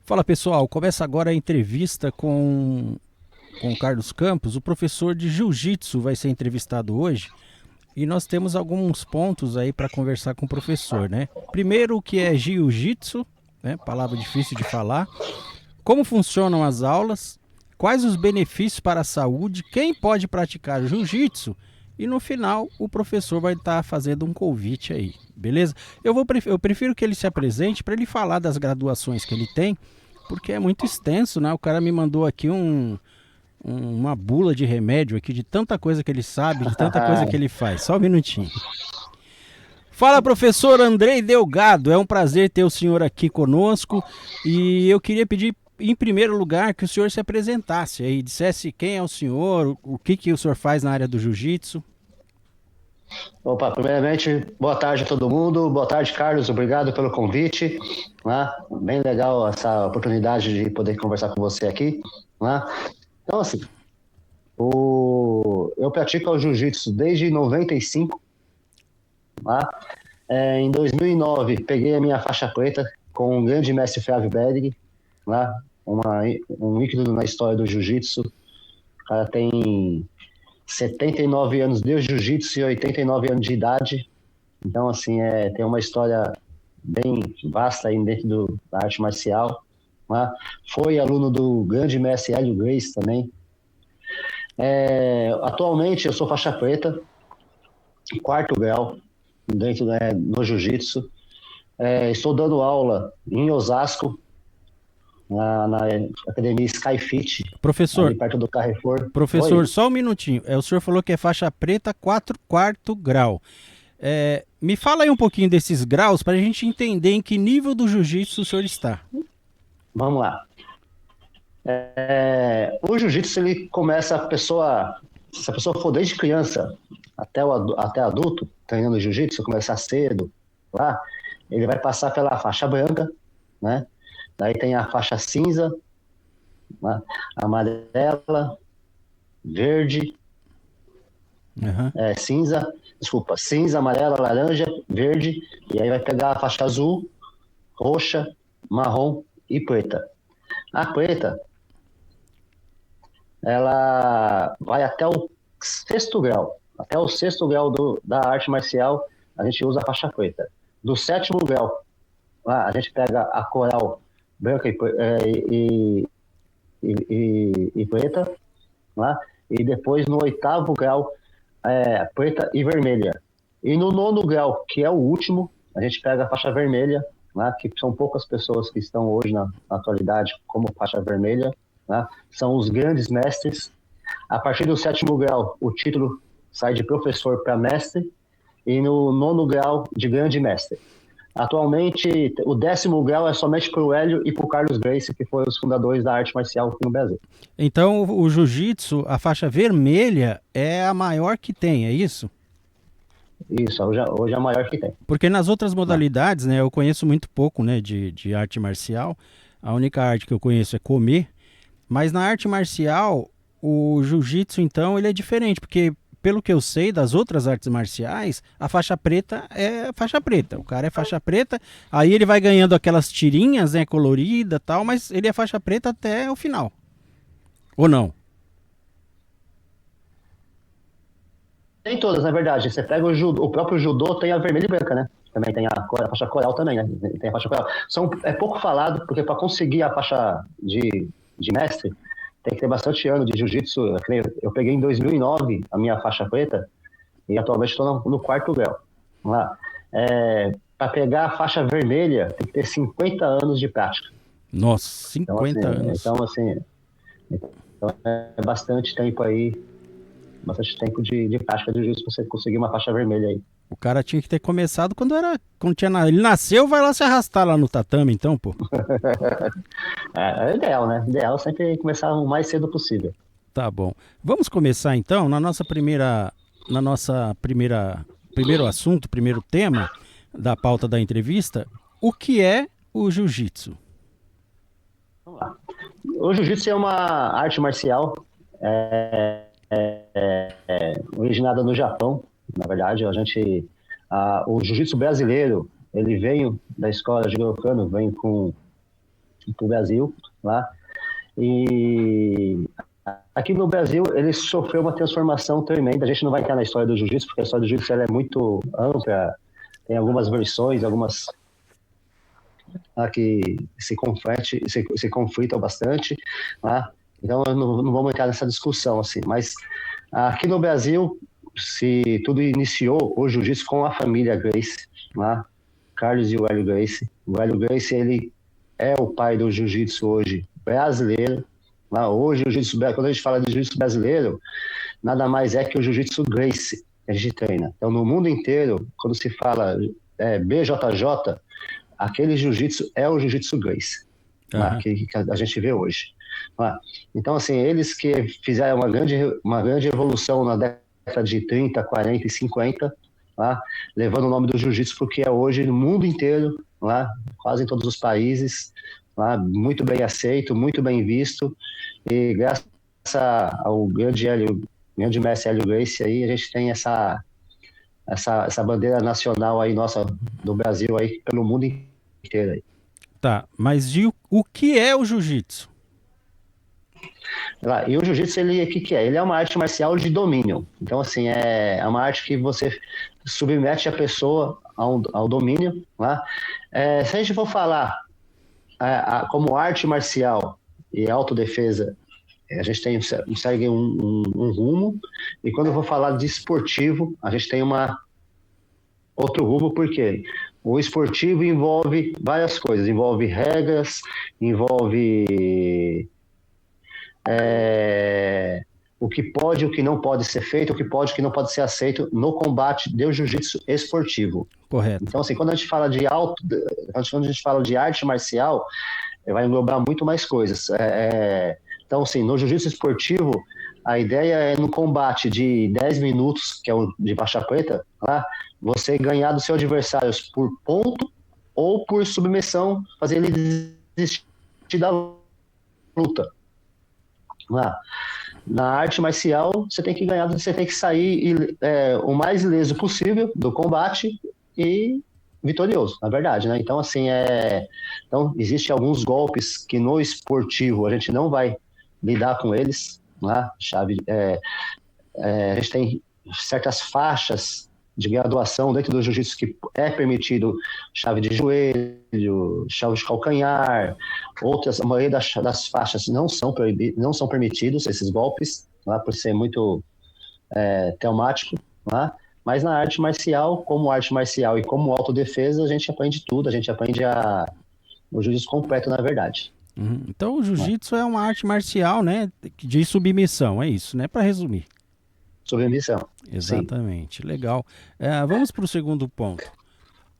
Fala pessoal, começa agora a entrevista com o Carlos Campos. O professor de Jiu-Jitsu vai ser entrevistado hoje e nós temos alguns pontos aí para conversar com o professor, né? Primeiro, o que é Jiu-Jitsu, né? Palavra difícil de falar. Como funcionam as aulas? Quais os benefícios para a saúde? Quem pode praticar Jiu-Jitsu? E no final, o professor vai estar fazendo um convite aí, beleza? Eu prefiro que ele se apresente para ele falar das graduações que ele tem, porque é muito extenso, né? O cara me mandou aqui uma bula de remédio aqui, de tanta coisa que ele sabe, de tanta coisa que ele faz. Só um minutinho. Fala, professor Andrei Delgado. É um prazer ter o senhor aqui conosco. E eu queria pedir, em primeiro lugar, que o senhor se apresentasse aí, dissesse quem é o senhor, o que o senhor faz na área do jiu-jitsu. Opa, primeiramente, boa tarde a todo mundo. Boa tarde, Carlos. Obrigado pelo convite. Né? Bem legal essa oportunidade de poder conversar com você aqui. Né? Então, assim, eu pratico o jiu-jitsu desde 95. Né? Em 2009, peguei a minha faixa preta com o grande mestre Flávio Bering, né? Um ícone na história do jiu-jitsu. O cara tem 79 anos de jiu-jitsu e 89 anos de idade. Então, assim, tem uma história bem vasta aí dentro da arte marcial. Né? Foi aluno do grande mestre Hélio Gracie também. Atualmente, eu sou faixa preta, quarto grau, dentro no jiu-jitsu. Estou dando aula em Osasco, na academia Skyfit, ali Professor, perto do Carrefour. professor, Oi. só um minutinho. O senhor falou que é faixa preta 4 quarto grau. Me fala aí um pouquinho desses graus para a gente entender em que nível do jiu-jitsu o senhor está. Vamos lá. O jiu-jitsu, ele começa se a pessoa for desde criança até adulto, treinando jiu-jitsu, começar cedo, lá, ele vai passar pela faixa branca, né? Daí tem a faixa cinza, né? Amarela, verde, Uhum. cinza, amarela, laranja, verde, e aí vai pegar a faixa azul, roxa, marrom e preta. A preta, ela vai até o sexto grau. Até o sexto grau da arte marcial, a gente usa a faixa preta. Do sétimo grau, a gente pega a coral branca e preta, né? E depois no oitavo grau, preta e vermelha. E no nono grau, que é o último, a gente pega a faixa vermelha, né? Que são poucas pessoas que estão hoje na atualidade como faixa vermelha, né? São os grandes mestres. A partir do sétimo grau, o título sai de professor para mestre, e no nono grau, de grande mestre. Atualmente, o décimo grau é somente para o Hélio e para o Carlos Gracie, que foram os fundadores da arte marcial aqui no Brasil. Então, o jiu-jitsu, a faixa vermelha é a maior que tem, é isso? Isso, hoje é a maior que tem. Porque nas outras Né? modalidades, né, eu conheço muito pouco, né, de arte marcial. A única arte que eu conheço é comer. Mas na arte marcial, o jiu-jitsu, então, ele é diferente, porque pelo que eu sei das outras artes marciais, a faixa preta é faixa preta. O cara é faixa preta, aí ele vai ganhando aquelas tirinhas, né, colorida, tal, mas ele é faixa preta até o final. Ou não? Tem todas, na verdade. Você pega o próprio judô, tem a vermelha e branca, né? Também tem a faixa coral também, né? Tem a faixa coral. É pouco falado, porque para conseguir a faixa de mestre, tem que ter bastante ano de jiu-jitsu. Eu peguei em 2009 a minha faixa preta e atualmente estou no quarto grau. Vamos lá. Para pegar a faixa vermelha, tem que ter 50 anos de prática. Nossa, Então, assim, 50 anos. então, assim, então é bastante tempo de prática de jiu-jitsu para você conseguir uma faixa vermelha aí. O cara tinha que ter começado quando tinha, ele nasceu, vai lá se arrastar lá no tatame, então, pô. É ideal, né? Ideal é sempre começar o mais cedo possível. Tá bom. Vamos começar então na nossa primeiro assunto, primeiro tema da pauta da entrevista, o que é o jiu-jitsu? Vamos lá. O jiu-jitsu é uma arte marcial originada no Japão. Na verdade, o jiu-jitsu brasileiro, ele veio da escola de Kano, vem com para o Brasil, lá. E aqui no Brasil ele sofreu uma transformação tremenda. A gente não vai entrar na história do jiu-jitsu, porque a história do jiu-jitsu ela é muito ampla, tem algumas versões, algumas que se conflitam bastante, tá? Então não vamos entrar nessa discussão assim, mas aqui no Brasil se tudo iniciou o jiu-jitsu com a família Gracie, tá? Carlos e o Hélio Gracie. O Hélio Gracie ele é o pai do jiu-jitsu hoje brasileiro, tá? Hoje o jiu-jitsu, quando a gente fala de jiu-jitsu brasileiro, nada mais é que o jiu-jitsu Gracie que a gente treina. Então no mundo inteiro, quando se fala BJJ, aquele jiu-jitsu é o jiu-jitsu Gracie, que a gente vê hoje. Então, assim, eles que fizeram uma grande evolução na década de 30, 40 e 50, levando o nome do jiu-jitsu porque é hoje no mundo inteiro, quase em todos os países, muito bem aceito, muito bem visto, e graças ao grande mestre Hélio Gracie aí, a gente tem essa bandeira nacional aí nossa do Brasil aí pelo mundo inteiro aí. Tá, mas o que é o jiu-jitsu? E o jiu-jitsu, o que é? Ele é uma arte marcial de domínio. Então, assim, é uma arte que você submete a pessoa ao domínio. Se a gente for falar como arte marcial e autodefesa, a gente segue um rumo. E quando eu vou falar de esportivo, a gente tem outro rumo, porque o esportivo envolve várias coisas. Envolve regras, envolve o que pode e o que não pode ser feito, o que pode e o que não pode ser aceito no combate do jiu-jitsu esportivo. Correto. Então, assim, quando a gente fala quando a gente fala de arte marcial, vai englobar muito mais coisas. Então, assim, no jiu-jitsu esportivo, a ideia é no combate de 10 minutos, que é o de faixa preta, você ganhar do seu adversário por ponto ou por submissão, fazer ele desistir da luta. Na arte marcial, você tem que ganhar, você tem que sair o mais ileso possível do combate e vitorioso, na verdade, né? Então, assim, então, existem alguns golpes que no esportivo a gente não vai lidar com eles, a gente tem certas faixas de graduação dentro do jiu-jitsu que é permitido chave de joelho, chave de calcanhar, a maioria das faixas não são permitidos esses golpes, por ser muito traumático, mas na arte marcial, como arte marcial e como autodefesa, a gente aprende tudo, a gente aprende o jiu-jitsu completo, na verdade. Então o jiu-jitsu é uma arte marcial, né, de submissão, é isso, né, para resumir. Submissão. Exatamente, sim. Legal. Vamos para o segundo ponto.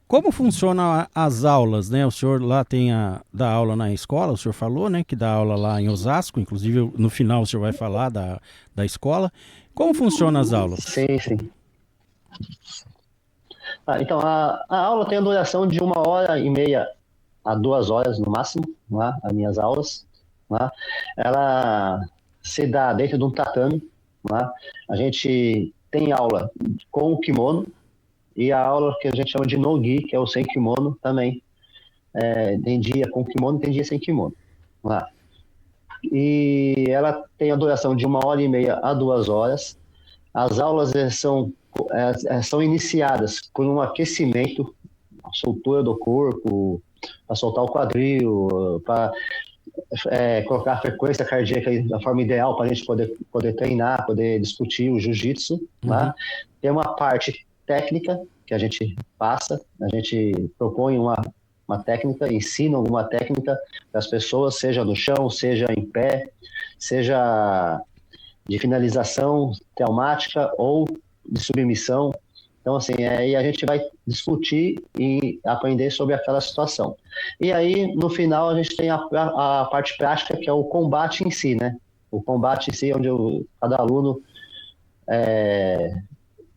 Como funcionam as aulas, né? O senhor lá dá aula na escola, o senhor falou, né, que dá aula lá em Osasco, inclusive no final o senhor vai falar da escola. Como funcionam as aulas? Sim. Então, a aula tem a duração de 1h30 a 2 horas no máximo, as minhas aulas. Ela se dá dentro de um tatame. A gente tem aula com o kimono e a aula que a gente chama de no-gi, que é o sem kimono também. Tem dia com kimono, tem dia sem kimono. E ela tem a duração de 1h30 a 2 horas. As aulas são iniciadas por um aquecimento, a soltura do corpo, para soltar o quadril, para colocar a frequência cardíaca da forma ideal para a gente poder treinar, poder discutir o jiu-jitsu. Tem uma parte técnica que a gente passa, a gente propõe uma técnica, ensina alguma técnica para as pessoas, seja no chão, seja em pé, seja de finalização traumática ou de submissão. Então, assim, aí a gente vai discutir e aprender sobre aquela situação. E aí, no final, a gente tem a parte prática, que é o combate em si, né? O combate em si, onde cada aluno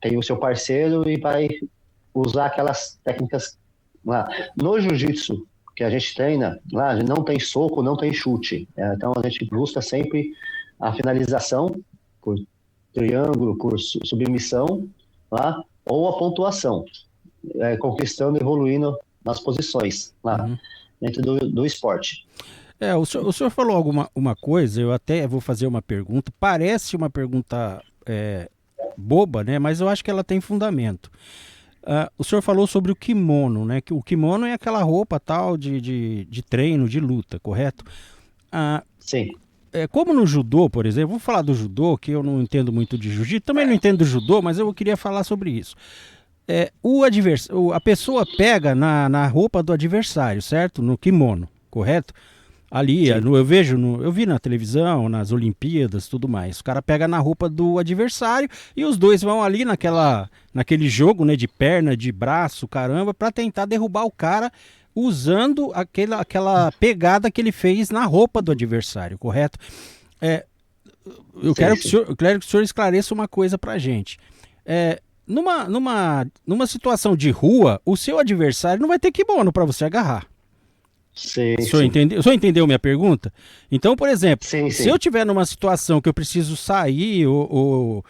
tem o seu parceiro e vai usar aquelas técnicas lá. No jiu-jitsu que a gente treina, lá não tem soco, não tem chute. Então, a gente busca sempre a finalização por triângulo, por submissão, ou a pontuação, conquistando e evoluindo nas posições. dentro do esporte. O senhor falou uma coisa, eu até vou fazer uma pergunta, parece uma pergunta boba, né? Mas eu acho que ela tem fundamento. O senhor falou sobre o kimono, né? Que o kimono é aquela roupa tal de treino, de luta, correto? Sim. Como no judô, por exemplo, vou falar do judô, que eu não entendo muito de jiu-jitsu, também não entendo do judô, mas eu queria falar sobre isso. A pessoa pega na roupa do adversário, certo? No kimono, correto? Ali, eu vi na televisão, nas Olimpíadas, tudo mais. O cara pega na roupa do adversário e os dois vão ali naquele jogo, né, de perna, de braço, caramba, para tentar derrubar o cara usando aquela pegada que ele fez na roupa do adversário, correto? Eu quero que o senhor esclareça uma coisa pra gente. Numa situação de rua, o seu adversário não vai ter kimono para você agarrar. Sim, o senhor entendeu minha pergunta? Então, por exemplo, se eu tiver numa situação que eu preciso sair ou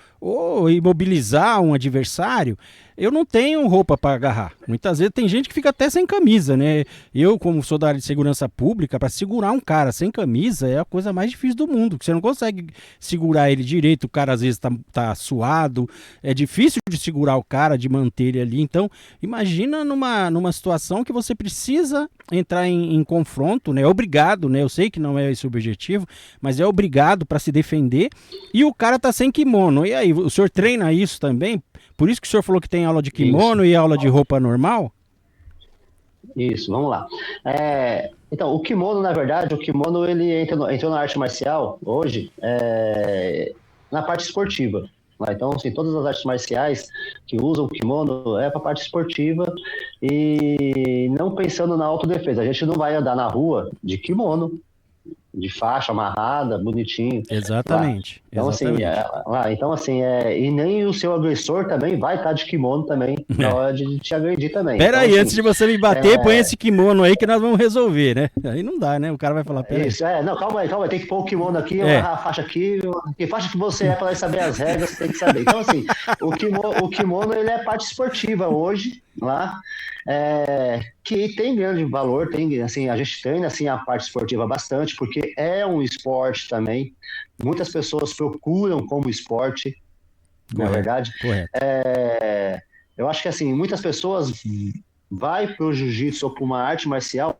imobilizar um adversário, eu não tenho roupa para agarrar. Muitas vezes tem gente que fica até sem camisa, né? Eu, como sou da área de segurança pública, para segurar um cara sem camisa é a coisa mais difícil do mundo, porque você não consegue segurar ele direito, o cara às vezes tá suado, é difícil de segurar o cara, de manter ele ali. Então, imagina numa situação que você precisa entrar em confronto, né? É obrigado, né? Eu sei que não é esse o objetivo, mas é obrigado para se defender e o cara tá sem kimono. E aí, o senhor treina isso também? Por isso que o senhor falou que tem aula de kimono e aula de roupa normal? Isso, vamos lá. Então, o kimono, na verdade, ele entrou na arte marcial hoje na parte esportiva. Então, assim, todas as artes marciais que usam o kimono é para a parte esportiva e não pensando na autodefesa. A gente não vai andar na rua de kimono, de faixa amarrada, bonitinho. Exatamente. Então, assim, e nem o seu agressor também vai estar de kimono também na hora de te agredir também. Pera aí, assim, antes de você me bater, põe esse kimono aí que nós vamos resolver, né? Aí não dá, né? O cara vai falar, pera isso, aí. Não, calma aí, tem que pôr o kimono aqui, amarrar a faixa aqui, que faixa que você é para saber as regras, você tem que saber. Então, assim, o kimono ele é parte esportiva hoje, lá, que tem grande valor, assim, a gente treina assim, a parte esportiva bastante, porque é um esporte também. Muitas pessoas procuram como esporte, na verdade. Correto. Eu acho que assim, muitas pessoas vai para o jiu-jitsu ou para uma arte marcial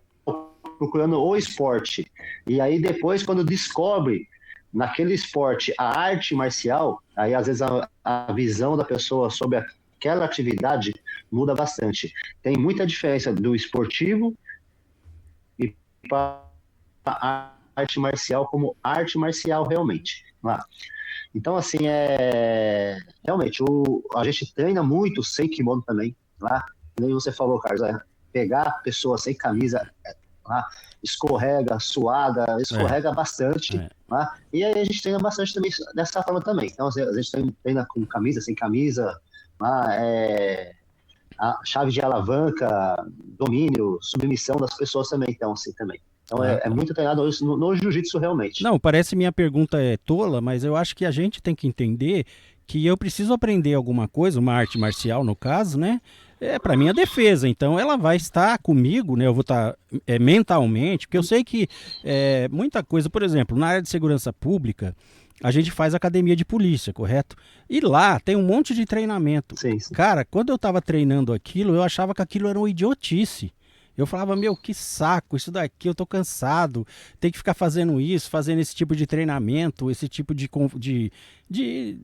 procurando o esporte. E aí depois, quando descobre naquele esporte a arte marcial, aí às vezes a visão da pessoa sobre aquela atividade muda bastante. Tem muita diferença do esportivo e para a arte marcial como arte marcial realmente. Então, assim, realmente, a gente treina muito sem kimono também. Nem você falou, Carlos, pegar a pessoa sem camisa, escorrega, suada, escorrega bastante. E aí a gente treina bastante também dessa forma também. Então, a gente treina com camisa, sem camisa, a chave de alavanca, domínio, submissão das pessoas também, então, assim, também. Então, é muito treinado isso no jiu-jitsu, realmente. Não, parece minha pergunta é tola, mas eu acho que a gente tem que entender que eu preciso aprender alguma coisa, uma arte marcial, no caso, né? Para minha defesa. Então, ela vai estar comigo, né? Eu vou estar mentalmente, porque eu sei que muita coisa, por exemplo, na área de segurança pública, a gente faz academia de polícia, correto? E lá tem um monte de treinamento. Sim. Cara, quando eu estava treinando aquilo, eu achava que aquilo era uma idiotice. Eu falava, que saco, isso daqui, eu tô cansado, tem que ficar fazendo isso, fazendo esse tipo de treinamento, esse tipo de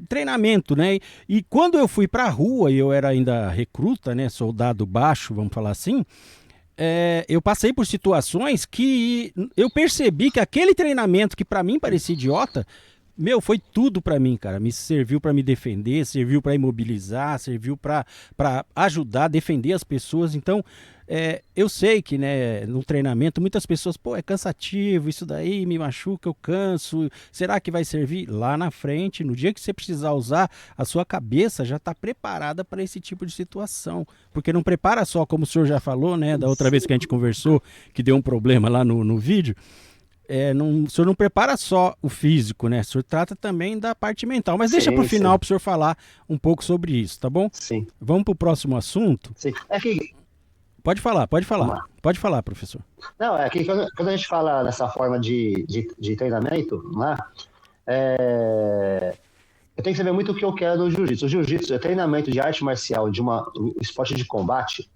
treinamento, né? E quando eu fui pra rua, e eu era ainda recruta, né, soldado baixo, vamos falar assim, eu passei por situações que eu percebi que aquele treinamento que pra mim parecia idiota, foi tudo pra mim, cara. Me serviu pra me defender, serviu pra imobilizar, serviu pra ajudar, defender as pessoas. Então, eu sei que, né, no treinamento, muitas pessoas, é cansativo, isso daí me machuca, eu canso. Será que vai servir? Lá na frente, no dia que você precisar usar, a sua cabeça já está preparada para esse tipo de situação. Porque não prepara só, como o senhor já falou, né, da outra vez que a gente conversou, que deu um problema lá no vídeo. O senhor não prepara só o físico, né? O senhor trata também da parte mental. Mas deixa para o final para o senhor falar um pouco sobre isso, tá bom? Sim. Vamos para o próximo assunto? Sim. Pode falar, pode Vamos falar. lá. Pode falar, professor. Não, é que quando a gente fala nessa forma de treinamento, né, eu tenho que saber muito o que eu quero no jiu-jitsu. O jiu-jitsu é treinamento de arte marcial, um esporte de combate,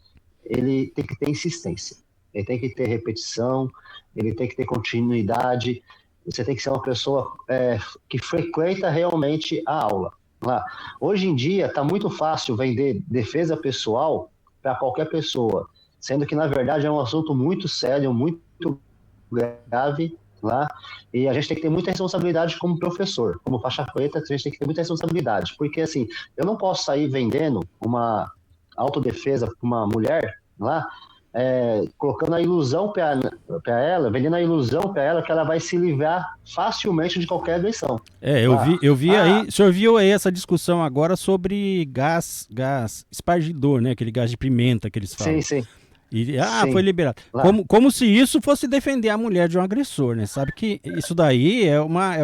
ele tem que ter insistência, ele tem que ter repetição, ele tem que ter continuidade, você tem que ser uma pessoa que frequenta realmente a aula. Né? Hoje em dia está muito fácil vender defesa pessoal para qualquer pessoa, sendo que na verdade é um assunto muito sério, muito grave, lá, e a gente tem que ter muita responsabilidade como professor, como faixa preta, a gente tem que ter muita responsabilidade, porque assim, eu não posso sair vendendo uma autodefesa para uma mulher lá, colocando a ilusão para ela, vendendo a ilusão para ela que ela vai se livrar facilmente de qualquer agressão. Eu vi aí, o senhor viu aí essa discussão agora sobre gás espargidor, né? Aquele gás de pimenta que eles falam. Sim. E, Sim. foi liberado. Como se isso fosse defender a mulher de um agressor, né? Sabe que isso daí é uma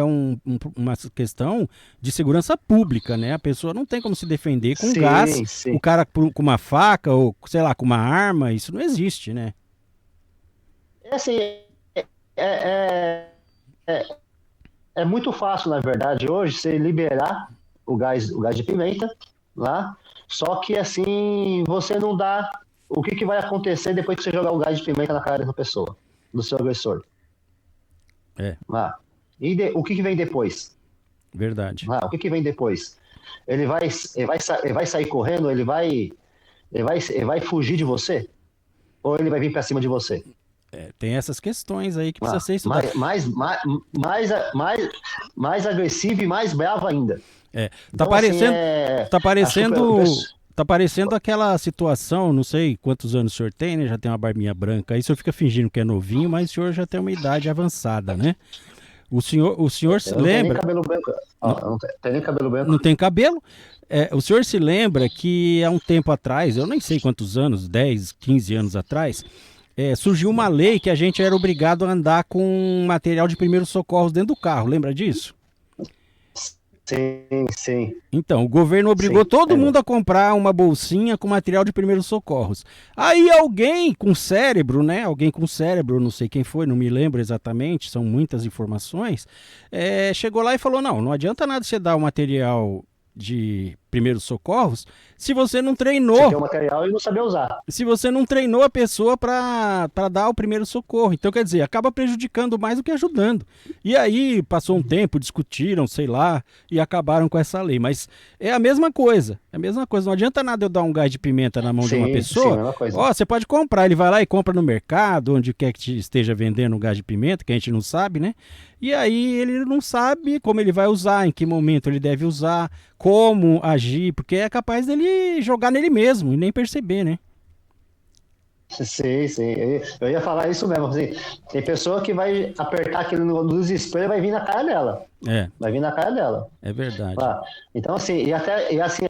questão de segurança pública, né? A pessoa não tem como se defender com gás, sim. o cara com uma faca ou, sei lá, com uma arma, isso não existe, né? Assim, é muito fácil, na verdade, hoje, você liberar o gás de pimenta lá, só que assim, você não dá o que vai acontecer depois que você jogar o gás de pimenta na cara da pessoa, do seu agressor. O que vem depois? Verdade. O que vem depois? Ele vai sair correndo, ele vai fugir de você? Ou ele vai vir para cima de você? Tem essas questões aí que precisa ser estudado. Mais agressivo e mais bravo ainda. Tá parecendo aquela situação, não sei quantos anos o senhor tem, né? Já tem uma barbinha branca. Aí o senhor fica fingindo que é novinho, mas o senhor já tem uma idade avançada, né? O senhor se lembra... Não tem nem cabelo branco. Não tem nem cabelo branco. Não tem cabelo? O senhor se lembra que há um tempo atrás, eu nem sei quantos anos, 10, 15 anos atrás, surgiu uma lei que a gente era obrigado a andar com material de primeiros socorros dentro do carro. Lembra disso? Sim. Então, o governo obrigou todo mundo a comprar uma bolsinha com material de primeiros socorros. Aí alguém com cérebro, né? Alguém com cérebro, não sei quem foi, não me lembro exatamente, são muitas informações, chegou lá e falou, não adianta nada você dar o material de primeiros socorros se você não treinou. Você tem o material e não saber usar. Se você não treinou a pessoa para dar o primeiro socorro. Então, quer dizer, acaba prejudicando mais do que ajudando. E aí, passou um tempo, discutiram, sei lá, e acabaram com essa lei. Mas é a mesma coisa. Não adianta nada eu dar um gás de pimenta na mão de uma pessoa. Você pode comprar. Ele vai lá e compra no mercado, onde quer que esteja vendendo um gás de pimenta, que a gente não sabe, né? E aí ele não sabe como ele vai usar, em que momento ele deve usar, como agir, porque é capaz dele jogar nele mesmo e nem perceber, né? Sim. Eu ia falar isso mesmo. Assim, tem pessoa que vai apertar aquilo no desespero e vai vir na cara dela. Vai vir na cara dela. É verdade. Então, assim,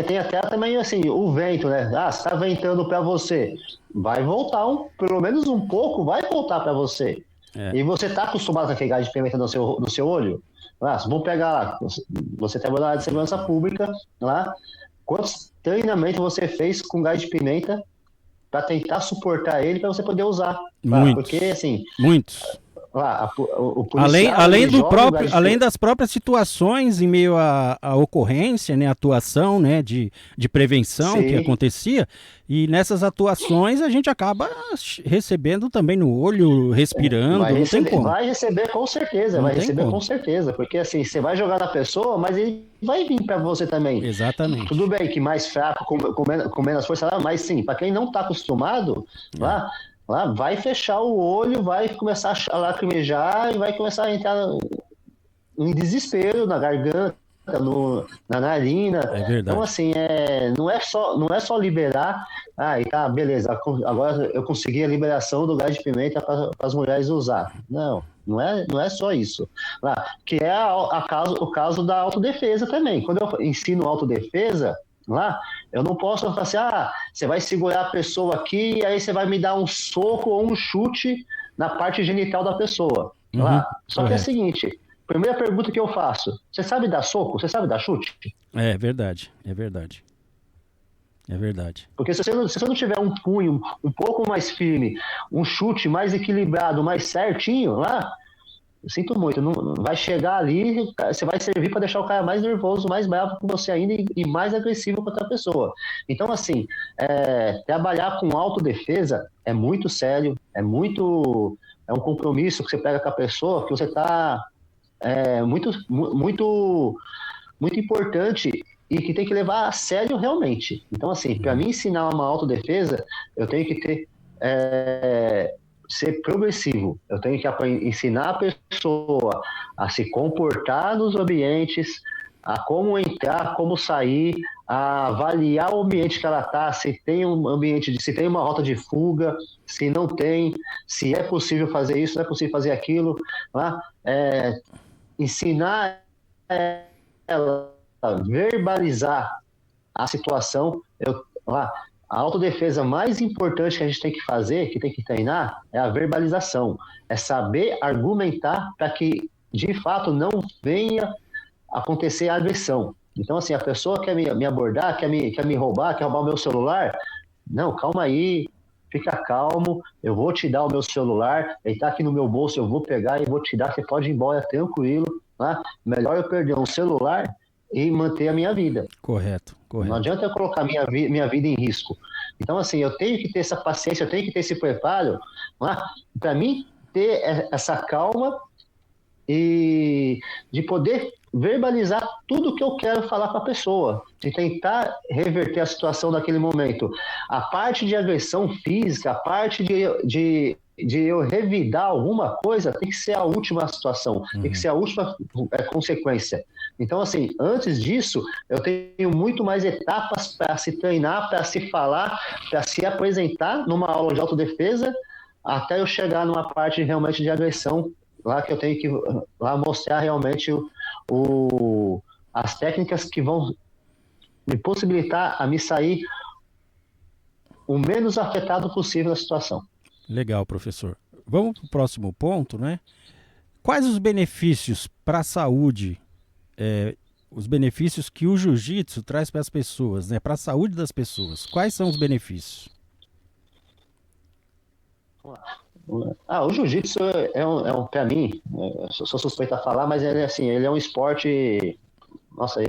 tem até também assim, o vento, né? Se tá ventando para você, vai voltar pelo menos um pouco, vai voltar para você. E você tá acostumado a pegar de pimenta no seu olho? Vamos pegar lá, você trabalha na área de segurança pública, lá, quantos treinamentos você fez com gás de pimenta para tentar suportar ele para você poder usar? Porque, assim... Muitos. Além das próprias situações em meio à ocorrência, né, atuação, né, de prevenção que acontecia, e nessas atuações a gente acaba recebendo também no olho, respirando, não tem como. Vai receber com certeza, com certeza, porque assim, você vai jogar na pessoa, mas ele vai vir para você também. Exatamente. Tudo bem que mais fraco, com menos força, mas sim, para quem não está acostumado, lá vai fechar o olho, vai começar a lacrimejar e vai começar a entrar em desespero na garganta, na narina. É verdade. Então, assim, não é só liberar, e tá, beleza, agora eu consegui a liberação do gás de pimenta para as mulheres usar. Não é só isso. Que é o caso da autodefesa também. Quando eu ensino autodefesa, eu não posso falar assim, você vai segurar a pessoa aqui e aí você vai me dar um soco ou um chute na parte genital da pessoa. Só que é o seguinte, primeira pergunta que eu faço, você sabe dar soco? Você sabe dar chute? É verdade. É verdade. Porque se você não tiver um punho um pouco mais firme, um chute mais equilibrado, mais certinho lá, eu sinto muito, não vai chegar ali, você vai servir para deixar o cara mais nervoso, mais bravo com você ainda e mais agressivo com outra pessoa. Então, assim, trabalhar com autodefesa é muito sério, é um compromisso que você pega com a pessoa, que você está muito importante e que tem que levar a sério realmente. Então, assim, para mim ensinar uma autodefesa, eu tenho que ter ser progressivo. Eu tenho que ensinar a pessoa a se comportar nos ambientes, a como entrar, como sair, a avaliar o ambiente que ela está, se tem um ambiente, se tem uma rota de fuga, se não tem, se é possível fazer isso, não é possível fazer aquilo, né? Ensinar ela a verbalizar a situação. A autodefesa mais importante que a gente tem que fazer, que tem que treinar, é a verbalização. É saber argumentar para que, de fato, não venha acontecer a agressão. Então, assim, a pessoa quer me abordar, quer me roubar, quer roubar o meu celular. Não, calma aí, fica calmo, eu vou te dar o meu celular, ele está aqui no meu bolso, eu vou pegar e vou te dar, você pode ir embora tranquilo. Né? Melhor eu perder um celular e manter a minha vida. Correto. Não adianta eu colocar minha vida em risco. Então, assim, eu tenho que ter essa paciência, eu tenho que ter esse preparo, para mim ter essa calma e de poder verbalizar tudo que eu quero falar para a pessoa, de tentar reverter a situação naquele momento. A parte de agressão física, a parte de eu revidar alguma coisa, tem que ser a última situação, tem que ser a última consequência. Então, assim, antes disso, eu tenho muito mais etapas para se treinar, para se falar, para se apresentar numa aula de autodefesa, até eu chegar numa parte realmente de agressão, lá que eu tenho que lá mostrar realmente as técnicas que vão me possibilitar a me sair o menos afetado possível da situação. Legal, professor. Vamos para o próximo ponto, né? Quais os benefícios para a saúde, os benefícios que o jiu-jitsu traz para as pessoas, né? Para a saúde das pessoas? Quais são os benefícios? O jiu-jitsu para mim, sou suspeito a falar, mas ele é um esporte, nossa,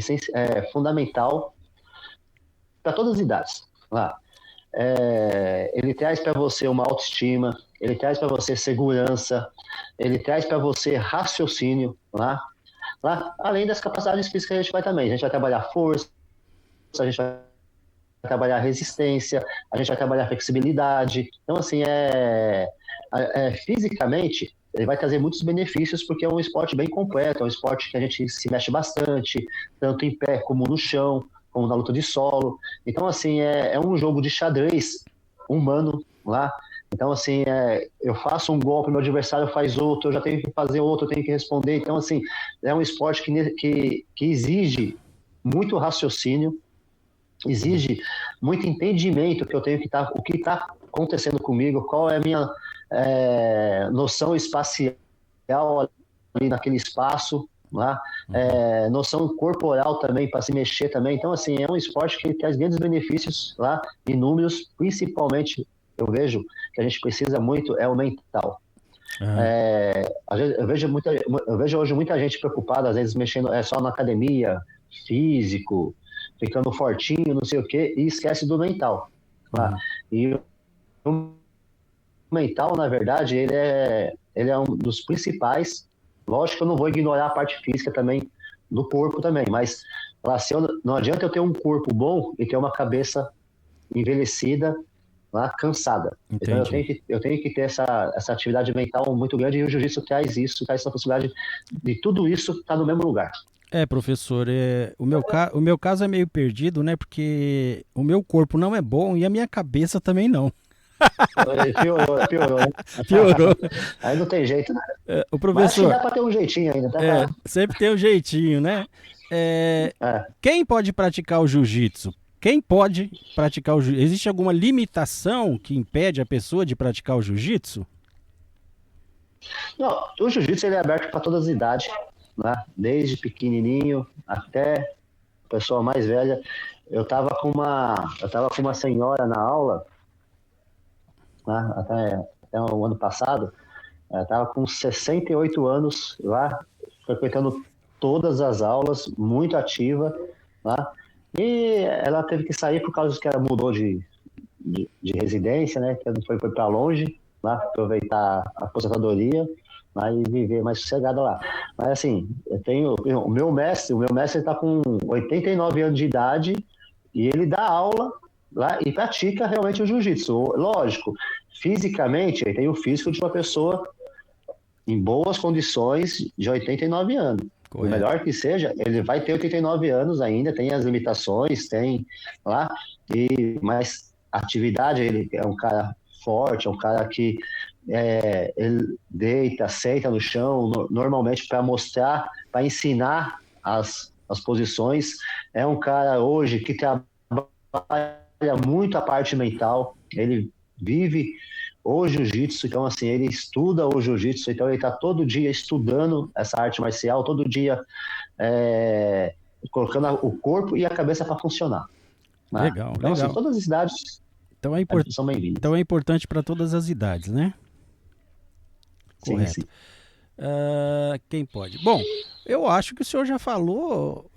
fundamental para todas as idades. Ele traz para você uma autoestima, ele traz para você segurança, ele traz para você raciocínio, além das capacidades físicas que a gente vai também. A gente vai trabalhar força, a gente vai trabalhar resistência, a gente vai trabalhar flexibilidade. Então, assim, fisicamente, ele vai trazer muitos benefícios porque é um esporte bem completo, é um esporte que a gente se mexe bastante, tanto em pé como no chão, como na luta de solo. Então, assim, é um jogo de xadrez humano lá. Então, assim, eu faço um golpe, meu adversário faz outro, eu já tenho que fazer outro, eu tenho que responder. Então, assim, é um esporte que exige muito raciocínio, exige muito entendimento que eu tenho que o que está acontecendo comigo, qual é a minha noção espacial ali naquele espaço, noção corporal também para se mexer também. Então, assim, é um esporte que traz grandes benefícios lá, inúmeros, principalmente eu vejo que a gente precisa muito é o mental. Eu vejo hoje muita gente preocupada, às vezes mexendo só na academia, físico, ficando fortinho, não sei o quê, e esquece do mental. E o mental, na verdade, ele é um dos principais. Lógico que eu não vou ignorar a parte física também do corpo também, mas não adianta eu ter um corpo bom e ter uma cabeça envelhecida, cansada. Entendi. Então eu tenho que ter essa atividade mental muito grande, e o jiu-jitsu traz essa possibilidade de tudo isso estar no mesmo lugar. Professor, o meu caso é meio perdido, né? Porque o meu corpo não é bom e a minha cabeça também não. Piorou. Piorou. Aí não tem jeito, né? O professor, mas acho que dá para ter um jeitinho ainda. Sempre tem um jeitinho, né? Quem pode praticar o jiu-jitsu? Quem pode praticar o jiu-jitsu? Existe alguma limitação que impede a pessoa de praticar o jiu-jitsu? Não, o jiu-jitsu ele é aberto para todas as idades, desde pequenininho até pessoa mais velha. eu tava com uma senhora na aula, né, até o ano passado. Ela estava com 68 anos lá, frequentando todas as aulas, muito ativa lá. E ela teve que sair por causa que ela mudou de residência, né? Que ela foi para longe, lá, aproveitar a aposentadoria lá, e viver mais sossegada lá. Mas assim, o meu mestre está com 89 anos de idade e ele dá aula lá e pratica realmente o jiu-jitsu. Lógico, fisicamente, ele tem o físico de uma pessoa em boas condições de 89 anos. Por Correto. melhor que seja, ele vai ter 89 anos ainda, tem as limitações, tem lá, mas atividade, ele é um cara forte, é um cara que ele deita, senta no chão, normalmente para mostrar, para ensinar as posições. É um cara hoje que trabalha muito a parte mental, ele vive o jiu-jitsu, então assim, ele estuda o jiu-jitsu, então ele está todo dia estudando essa arte marcial, todo dia colocando o corpo e a cabeça para funcionar. Né? Legal, Então, legal. assim, todas as idades Então é, são bem-vindas. então é importante para todas as idades, né? Sim, Correto. sim. Quem pode? Bom, eu acho que o senhor já falou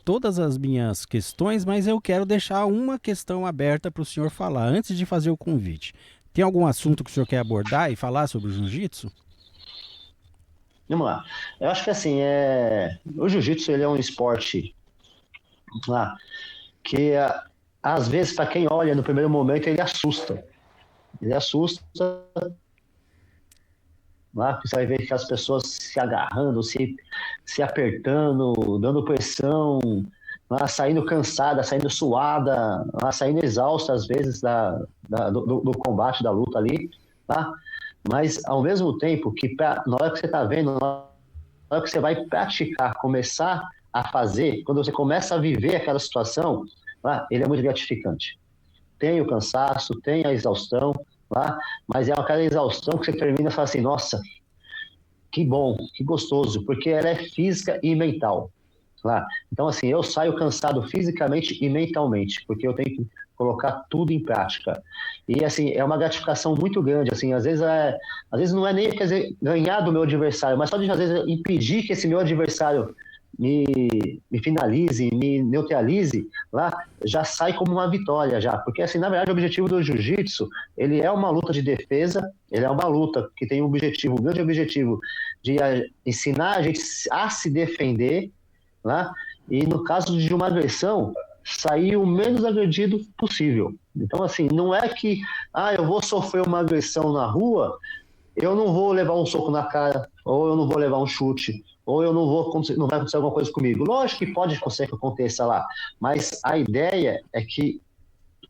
todas as minhas questões, mas eu quero deixar uma questão aberta para o senhor falar antes de fazer o convite. Tem algum assunto que o senhor quer abordar e falar sobre o jiu-jitsu? Vamos lá. Eu acho que assim, o jiu-jitsu ele é um esporte lá, que às vezes, para quem olha no primeiro momento, ele assusta. Ele assusta. Lá, você vai ver que as pessoas se agarrando, se apertando, dando pressão, lá, saindo cansada, saindo suada, lá, saindo exausta às vezes do combate, da luta ali. Tá? Mas, ao mesmo tempo, que na hora que você está vendo, na hora que você vai praticar, começar a fazer, quando você começa a viver aquela situação, lá, ele é muito gratificante. Tem o cansaço, tem a exaustão, lá, mas é aquela exaustão que você termina e fala assim, nossa, que bom, que gostoso, porque ela é física e mental. Lá. Então, assim, eu saio cansado fisicamente e mentalmente, porque eu tenho que colocar tudo em prática. E, assim, é uma gratificação muito grande, assim, às vezes não é nem, quer dizer, ganhar do meu adversário, mas só de, às vezes, impedir que esse meu adversário me finalize, me neutralize, lá, já sai como uma vitória, já. Porque, assim, na verdade, o objetivo do jiu-jitsu, ele é uma luta de defesa, ele é uma luta que tem um grande objetivo de ensinar a gente a se defender, né? E no caso de uma agressão, sair o menos agredido possível. Então, assim, não é que eu vou sofrer uma agressão na rua, eu não vou levar um soco na cara, ou eu não vou levar um chute, ou eu não vai acontecer alguma coisa comigo. Lógico que pode acontecer que aconteça lá, mas a ideia é que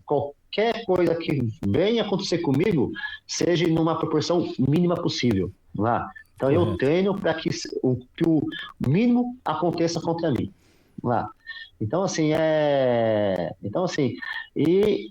qualquer coisa que venha acontecer comigo seja numa proporção mínima possível. Lá. Então eu treino para que o mínimo aconteça contra mim. Lá. Então assim, e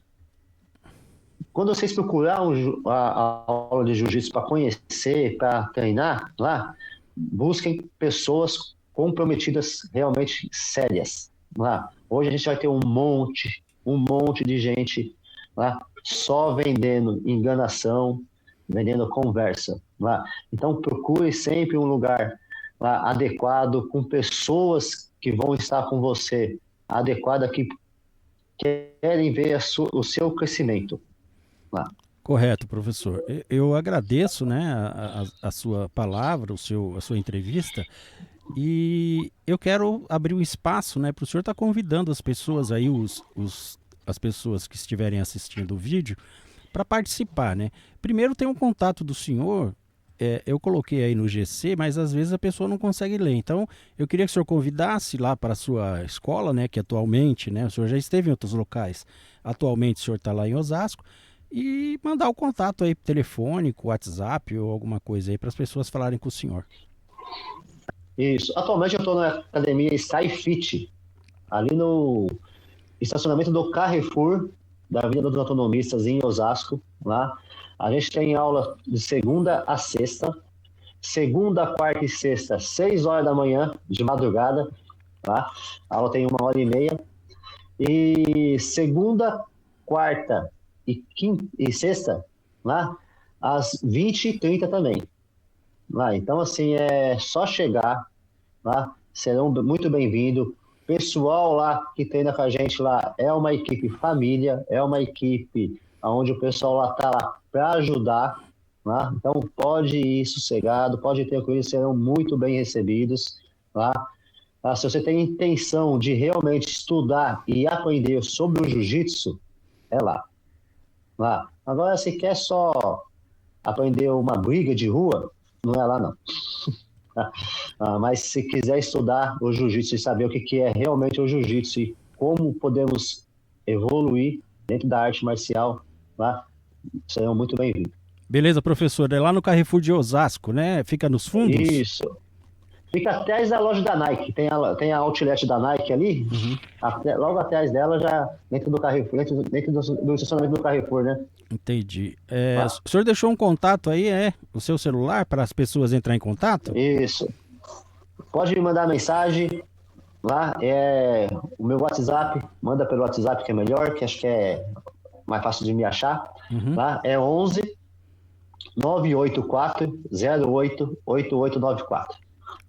quando vocês procurarem a aula de jiu-jitsu para conhecer, para treinar lá, busquem pessoas comprometidas realmente sérias. Lá. Hoje a gente vai ter um monte de gente lá só vendendo enganação, vendendo conversa. Lá. Então procure sempre um lugar lá, adequado, com pessoas que vão estar com você, adequada, que querem ver o seu crescimento. Lá. Correto, professor. Eu agradeço, né, a sua palavra, a sua entrevista, e eu quero abrir um espaço, né, para o senhor estar convidando as pessoas aí, as pessoas que estiverem assistindo o vídeo, para participar, né? Primeiro tem um contato do senhor, eu coloquei aí no GC, mas às vezes a pessoa não consegue ler. Então, eu queria que o senhor convidasse lá para a sua escola, né, que atualmente, né, o senhor já esteve em outros locais, atualmente o senhor está lá em Osasco, e mandar o contato aí telefônico, WhatsApp ou alguma coisa aí para as pessoas falarem com o senhor. Isso. Atualmente eu estou na academia SkyFit, ali no estacionamento do Carrefour, da Avenida dos Autonomistas, em Osasco. Lá. A gente tem aula de segunda a sexta, segunda, quarta e sexta, 6 horas da manhã, de madrugada. Tá? A aula tem 1h30. E segunda, quarta e sexta, lá, às 20h30 também. Lá, então, assim, é só chegar, lá, serão muito bem-vindos. Pessoal lá que treina com a gente lá é uma equipe família, é uma equipe onde o pessoal lá está lá para ajudar, lá. Então, pode ir sossegado, pode ter com eles, serão muito bem recebidos, lá. Se você tem intenção de realmente estudar e aprender sobre o jiu-jitsu, é lá. Lá. Agora, se quer só aprender uma briga de rua, não é lá, não. Mas se quiser estudar o jiu-jitsu e saber o que é realmente o jiu-jitsu e como podemos evoluir dentro da arte marcial, lá, serão muito bem-vindos. Beleza, professor. É lá no Carrefour de Osasco, né? Fica nos fundos? Isso. Fica atrás da loja da Nike. Tem a outlet da Nike ali. Logo atrás dela, já dentro do Carrefour, dentro do estacionamento do Carrefour, né? Entendi. O senhor deixou um contato aí, o seu celular, para as pessoas entrarem em contato? Isso. Pode me mandar mensagem lá. O meu WhatsApp. Manda pelo WhatsApp que é melhor, que acho que é mais fácil de me achar. Lá é 11 984 08 8894.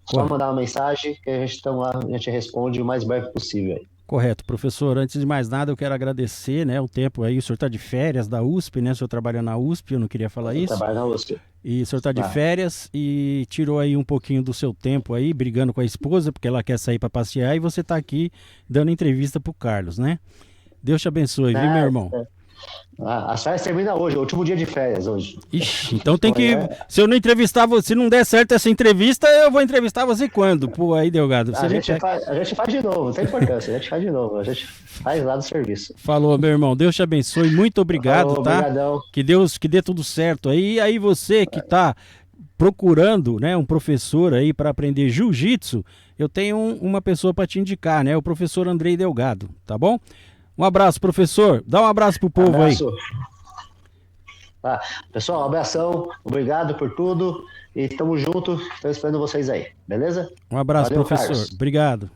Só mandar uma mensagem que a gente responde o mais breve possível aí. Correto, professor. Antes de mais nada, eu quero agradecer, o tempo aí. O senhor está de férias da USP, né? O senhor trabalha na USP, eu não queria falar isso. Trabalho na USP. E o senhor está de férias e tirou aí um pouquinho do seu tempo aí, brigando com a esposa, porque ela quer sair para passear, e você está aqui dando entrevista pro Carlos, né? Deus te abençoe, viu, meu irmão? As férias terminam hoje, é o último dia de férias hoje. Ixi, então tem que... Se eu não entrevistar você, se não der certo essa entrevista, eu vou entrevistar você quando? Pô, aí, Delgado. A gente faz de novo, não tem importância, a gente faz de novo, a gente faz lá do serviço. Falou, meu irmão, Deus te abençoe, muito obrigado, tá? Obrigadão. Que dê tudo certo aí. E aí você que tá procurando, um professor aí para aprender jiu-jitsu, eu tenho uma pessoa para te indicar, o professor Andrei Delgado, tá bom? Um abraço, professor. Dá um abraço pro povo aí. Pessoal, um abração. Obrigado por tudo. E tamo junto. Estou esperando vocês aí. Beleza? Um abraço, Valeu, professor. Carlos. Obrigado.